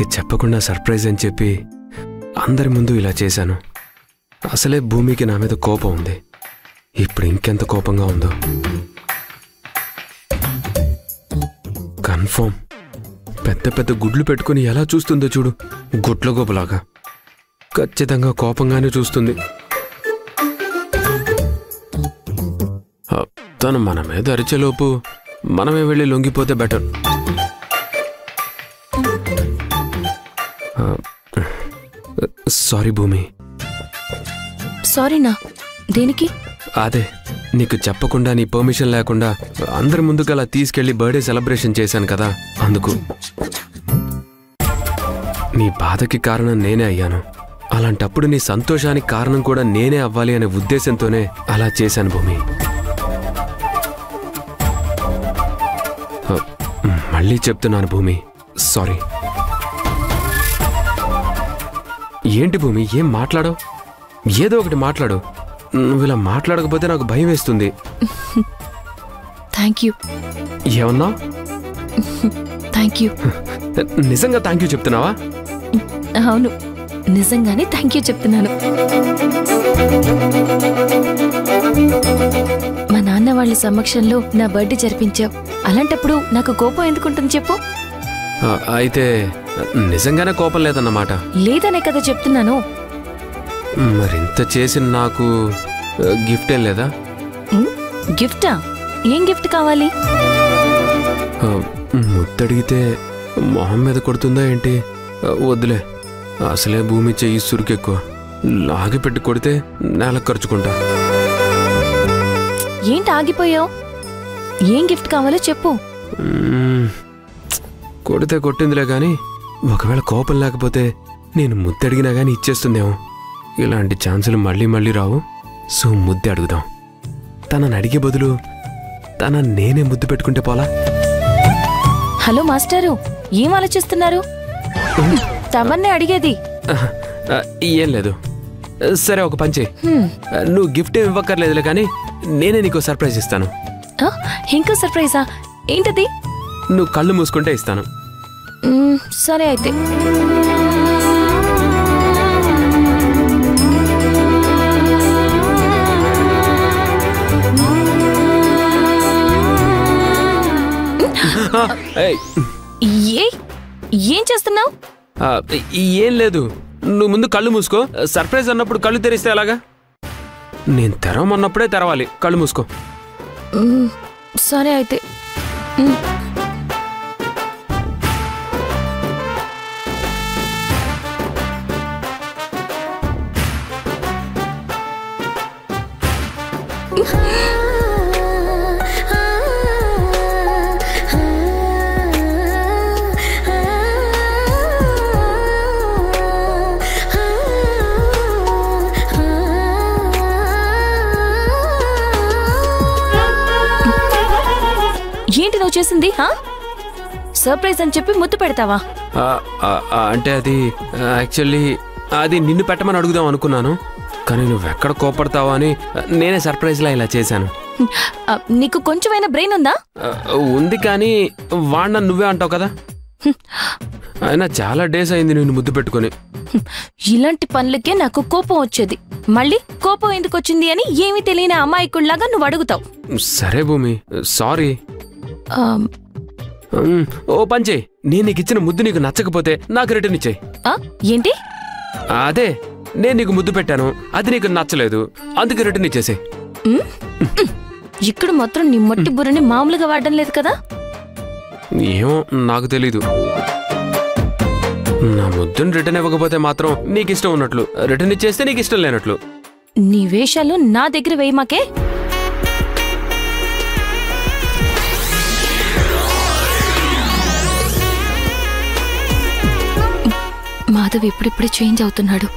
భూమికి చెప్పకుండా సర్ప్రైజ్ అని చెప్పి అందరి ముందు ఇలా చేశాను. అసలే భూమికి నా మీద కోపం ఉంది. ఇప్పుడు ఇంకెంత కోపంగా ఉందో. కన్ఫర్మ్ పెద్ద పెద్ద గుడ్లు పెట్టుకుని ఎలా చూస్తుందో చూడు, గుడ్ల గోపలాగా. ఖచ్చితంగా కోపంగానే చూస్తుంది. తను మన మీద అరిచేలోపు మనమే వెళ్ళి లొంగిపోతే బెటర్. సారీ భూమి. సారీనా? దేనికి? అదే నీకు చెప్పకుండా నీ పర్మిషన్ లేకుండా అందరి ముందుకు అలా తీసుకెళ్లి బర్త్డే సెలబ్రేషన్ చేశాను కదా, అందుకు. నీ బాధకి కారణం నేనే అయ్యాను. అలాంటప్పుడు నీ సంతోషానికి కారణం కూడా నేనే అవ్వాలి అనే ఉద్దేశంతోనే అలా చేశాను భూమి. మళ్ళీ చెప్తున్నాను భూమి, సారీ. ఏంటి భూమి, ఏం మాట్లాడవు? ఏదో ఒకటి మాట్లాడు. నువ్వు ఇలా మాట్లాడకపోతే నాకు భయం వేస్తుంది. Thank you. ఏమన్నా? Thank you. నిజంగా థ్యాంక్ యూ చెప్తున్నావా? అవును, నిజంగానే థ్యాంక్ యూ చెప్తున్నాను. మా నాన్న వాళ్ళ సమక్షంలో నా బర్త్డే జరిపించావు. అలాంటప్పుడు నాకు కోపం ఎందుకుంటుంది చెప్పు? అయితే నిజంగానే కోపం లేదన్నమాట. లేదనే కదా చెప్తున్నాను. మరింత చేసిన నాకు గిఫ్ట్ ఏం లేదా? గిఫ్టా? ఏం గిఫ్ట్ కావాలి? ముద్దడిగితే మొహం మీద కొడుతుందా ఏంటి? వద్దులే, అసలే భూమి చెయ్యి సురుకెక్కువ. లాగి పెట్టి కొడితే నేల ఖర్చుకుంటా. ఏంటి ఆగిపోయావు? ఏం గిఫ్ట్ కావాలో చెప్పు. కొడితే కొట్టిందిలే గాని, ఒకవేళ కోపం లేకపోతే నేను ముద్దడిగినా గానీ ఇచ్చేస్తుందేమో. ఇలాంటి ఛాన్సులు మళ్ళీ మళ్ళీ రావు. సో ముద్దు అడుగుదాం. తనని అడిగే బదులు తన నేనే ముద్దు పెట్టుకుంటే పోలా? హలో మాస్టారు, ఏం ఆలోచిస్తున్నారు? తమన్నే అడిగేది. ఏం లేదు. సరే, ఒక పని చెయ్యి. నువ్వు గిఫ్ట్ ఏమి ఇవ్వక్కర్లేదులే కానీ నేనే నీకు సర్ప్రైజ్ ఇస్తాను. ఇంకా సర్ప్రైజా? ఏంటది? నువ్వు కళ్ళు మూసుకుంటే ఇస్తాను. సరే అయితే. ఏం చేస్తున్నావు? ఏం లేదు, నువ్వు ముందు కళ్ళు మూసుకో. సర్ప్రైజ్ అన్నప్పుడు కళ్ళు తెరిస్తే ఎలాగా? నేను తెరవమన్నప్పుడే తెరవాలి. కళ్ళు మూసుకో. సరే అయితే. ఏంటి నువ్వు చేసింది? సర్ప్రైజ్ అని చెప్పి ముద్దు పెడతావా? అంటే అది యాక్చువల్లీ అది నిన్ను పెట్టమని అడుగుదాం అనుకున్నాను, కానీ నువ్వెక్కడ కోపడతావా అని నేనే సర్ప్రైజ్లా ఇలా చేశాను. నీకు కొంచెమైనా బ్రెయిన్ ఉందా? ఉంది, కానీ వాడిన నువ్వే అంటావు కదా. అయినా చాలా డేస్ అయింది నేను ముద్దు పెట్టుకుని. ఇలాంటి పనులకే నాకు కోపం వచ్చేది. మళ్ళీ కోపం ఎందుకు వచ్చింది అని ఏమీ తెలియని అమాయకుల్లాగా నువ్వు అడుగుతావు. సరే భూమి, సారీ. ఓ పంచే, నేను నీకు ఇచ్చిన ముద్దు నీకు నచ్చకపోతే నాకు రిటర్న్ ఇచ్చేయి. ఏంటి? అదే, నేను నీకు ముద్దు పెట్టాను, అది నీకు నచ్చలేదు, అందుకే రిటర్న్ ఇచ్చేసే. ఇక్కడ మాత్రం నీ మట్టి బుర్రని మామూలుగా వాడడం లేదు కదా? ఏమో నాకు తెలీదు. నా ముద్దుని రిటర్న్ ఇవ్వకపోతే మాత్రం నీకు ఇష్టం ఉన్నట్లు, రిటర్న్ ఇచ్చేస్తే నీకు ఇష్టం లేనట్లు. నీ వేషాలు నా దగ్గర వేయమాకే. మాధవ్ ఇప్పుడిప్పుడే చేంజ్ అవుతున్నాడు.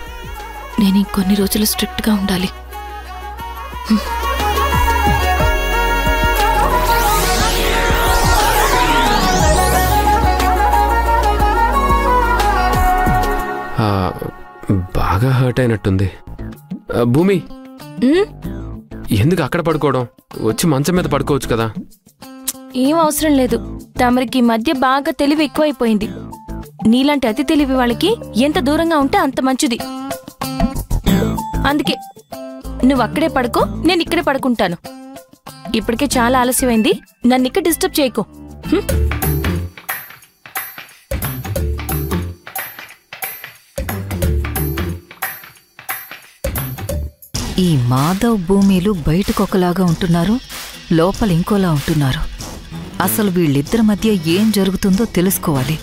నేను ఇంకొన్ని రోజులు స్ట్రిక్ట్ గా ఉండాలి. బాగా హర్ట్ అయినట్టుంది. భూమి, ఎందుకు అక్కడ పడుకోవడం? వచ్చి మంచం మీద పడుకోవచ్చు కదా. ఏం అవసరం లేదు. తమరికి మధ్య బాగా తెలివి ఎక్కువైపోయింది. నీలాంటి అతి తెలివి వాళ్ళకి ఎంత దూరంగా ఉంటే అంత మంచిది. అందుకే నువ్వు అక్కడే పడుకో, నేను ఇక్కడే పడుకుంటాను. ఇప్పటికే చాలా ఆలస్యమైంది, నన్ను ఇక్కడ డిస్టర్బ్ చేయకు. ఈ మాధవ్ భూమిలు బయటకొకలాగా ఉంటున్నారు, లోపల ఇంకోలా ఉంటున్నారు. అసలు వీళ్ళిద్దరి మధ్య ఏం జరుగుతుందో తెలుసుకోవాలి.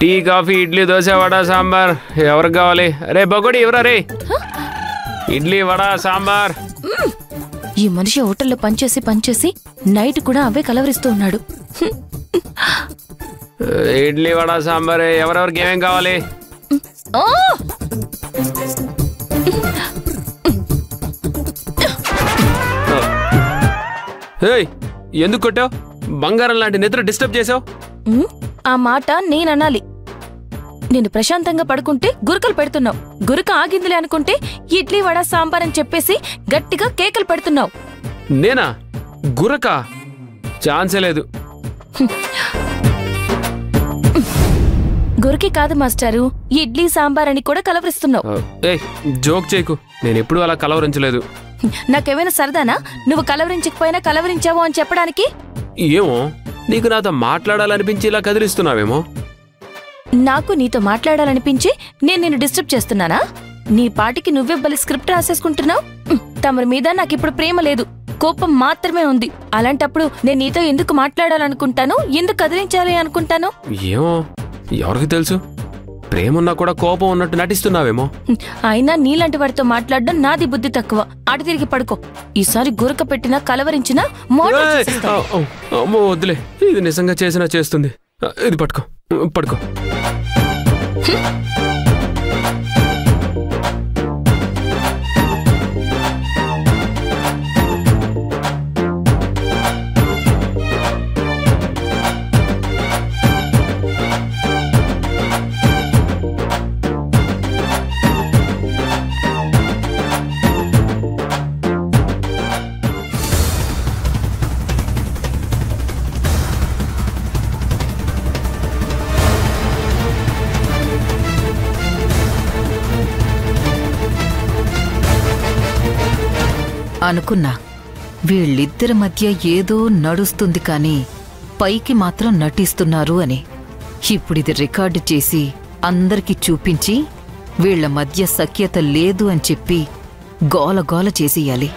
టీ, కాఫీ, ఇడ్లీ, దోశ, వడ, సాంబార్ ఎవరికి కావాలి? రే బొగడి ఎవరా? రే ఇడ్లీ, వడ, సాంబార్. ఈ మనిషి హోటల్లో పనిచేసి నైట్ కూడా అవే కలవరిస్తూ ఉన్నాడు. ఇడ్లీ, వడ, సాంబార్ ఎవరెవరికి ఏమేం కావాలి? ఎందుకు కొట్టావు? బంగారం లాంటి నిద్ర డిస్టర్బ్ చేసావు. ఆ మాట నేననాలి. నేను ప్రశాంతంగా పడుకుంటే గురకలు పెడుతున్నావు. గురక ఆగిందిలే అనుకుంటే ఇడ్లీ, వడ, సాంబార్ అని చెప్పేసి గట్టిగా కేకలు పెడుతున్నావు. నేనా గురక? ఛాన్సే లేదు. గురకి కాదు మాస్టారు, ఇడ్లీ, సాంబార్ అని కూడా కలవరిస్తున్నావు. జోక్ చేయకు, నేను ఎప్పుడు అలా కలవరించలేదు. నాకేమైనా సరదానా నువ్వు కలవరించకపోయినా కలవరించావు అని చెప్పడానికి? ఏమో, నీకు నాతో మాట్లాడాలనిపించి ఇలా కదిలిస్తున్నావేమో. నాకు నీతో మాట్లాడాలనిపించి నేను నిన్ను డిస్టర్బ్ చేస్తున్నానా? నీ పాటికి నువ్వే బలి స్క్రిప్ట్ రాసేసుకుంటున్నావు. తమరి మీద నాకిప్పుడు ప్రేమ లేదు, కోపం మాత్రమే ఉంది. అలాంటప్పుడు నేను నీతో ఎందుకు మాట్లాడాలనుకుంటాను, ఎందుకు కదిలించాలి అనుకుంటాను? ఏమో, ఎవరికి తెలుసు? ప్రేమన్నా కూడా కోపం ఉన్నట్టు నటిస్తున్నావేమో. అయినా నీలాంటి వాడితో మాట్లాడడం నాది బుద్ధి తక్కువ. అటు తిరిగి పడుకో. ఈసారి గురక పెట్టినా కలవరించినా అమ్మో వద్దులే, ఇది నిజంగా చేసినా చేస్తుంది. ఇది పట్టుకో, పడుకో. అనుకున్నా వీళ్ళిద్దరి మధ్య ఏదో నడుస్తుంది కానీ పైకి మాత్రం నటిస్తున్నారు అని. ఇప్పుడిది రికార్డు చేసి అందరికీ చూపించి వీళ్ల మధ్య సఖ్యత లేదు అని చెప్పి గోలగోల చేసేయాలి.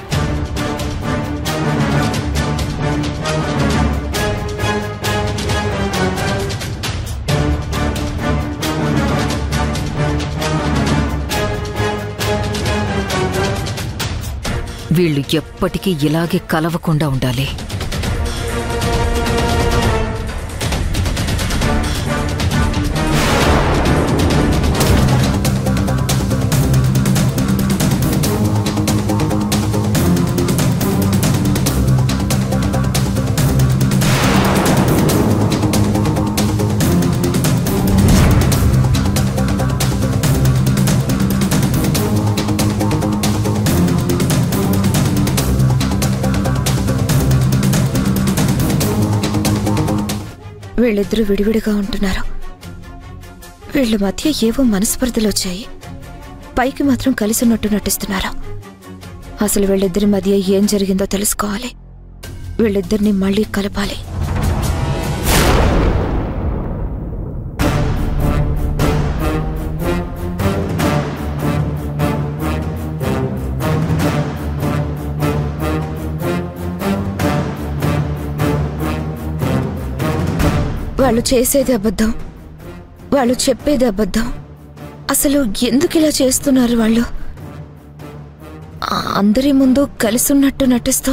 వీళ్ళు ఎప్పటికీ ఇలాగే కలవకుండా ఉండాలి. వీళ్ళిద్దరూ విడివిడిగా ఉంటున్నారు. వీళ్ళ మధ్య ఏవో మనస్పర్ధలు వచ్చాయి. పైకి మాత్రం కలిసి ఉన్నట్టు నటిస్తున్నారు. అసలు వీళ్ళిద్దరి మధ్య ఏం జరిగిందో తెలుసుకోవాలి. వీళ్ళిద్దరిని మళ్ళీ కలపాలి. వాళ్ళు చేసేది అబద్ధం, వాళ్ళు చెప్పేది అబద్ధం. అసలు ఎందుకు ఇలా చేస్తున్నారు వాళ్ళు? అందరి ముందు కలిసి ఉన్నట్టు నటిస్తూ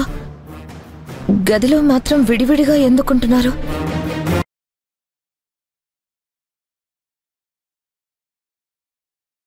గదిలో మాత్రం విడివిడిగా ఎందుకుంటున్నారు?